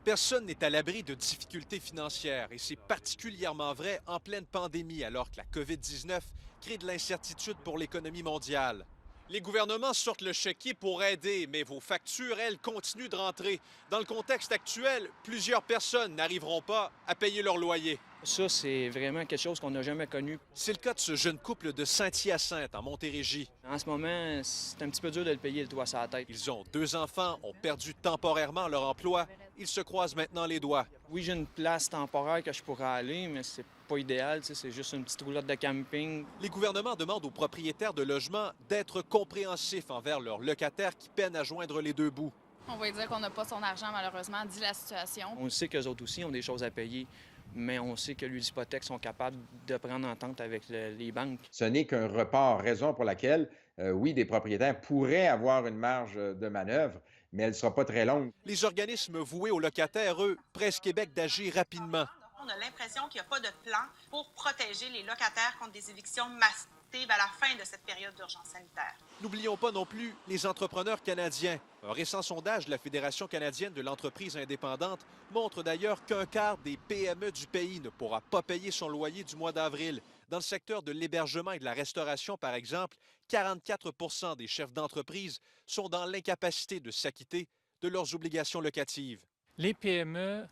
Personne n'est à l'abri de difficultés financières et c'est particulièrement vrai en pleine pandémie alors que la COVID-19 crée de l'incertitude pour l'économie mondiale. Les gouvernements sortent le chéquier pour aider, mais vos factures, elles, continuent de rentrer. Dans le contexte actuel, plusieurs personnes n'arriveront pas à payer leur loyer. Ça, c'est vraiment quelque chose qu'on n'a jamais connu. C'est le cas de ce jeune couple de Saint-Hyacinthe, en Montérégie. En ce moment, c'est un petit peu dur de le payer le toit sur la tête. Ils ont 2 enfants, ont perdu temporairement leur emploi. Ils se croisent maintenant les doigts. Oui, j'ai une place temporaire que je pourrais aller, mais c'est pas idéal, tu sais, c'est juste une petite roulotte de camping. Les gouvernements demandent aux propriétaires de logements d'être compréhensifs envers leurs locataires qui peinent à joindre les deux bouts. On va lui dire qu'on n'a pas son argent, malheureusement, dit la situation. On sait qu'eux autres aussi ont des choses à payer, mais on sait que les hypothèques sont capables de prendre entente avec les banques. Ce n'est qu'un report, raison pour laquelle, oui, des propriétaires pourraient avoir une marge de manœuvre, mais elle ne sera pas très longue. Les organismes voués aux locataires, eux, pressent Québec d'agir rapidement. On a l'impression qu'il n'y a pas de plan pour protéger les locataires contre des évictions massives à la fin de cette période d'urgence sanitaire. N'oublions pas non plus les entrepreneurs canadiens. Un récent sondage de la Fédération canadienne de l'entreprise indépendante montre d'ailleurs qu'un quart des PME du pays ne pourra pas payer son loyer du mois d'avril. Dans le secteur de l'hébergement et de la restauration, par exemple, 44 des chefs d'entreprise sont dans l'incapacité de s'acquitter de leurs obligations locatives. Les PME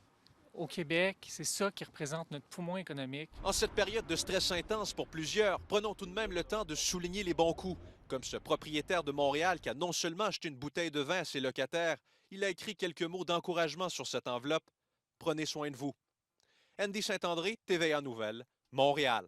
au Québec, c'est ça qui représente notre poumon économique. En cette période de stress intense pour plusieurs, prenons tout de même le temps de souligner les bons coups, comme ce propriétaire de Montréal qui a non seulement acheté une bouteille de vin à ses locataires, il a écrit quelques mots d'encouragement sur cette enveloppe. Prenez soin de vous. Andy Saint-André, TVA Nouvelles, Montréal.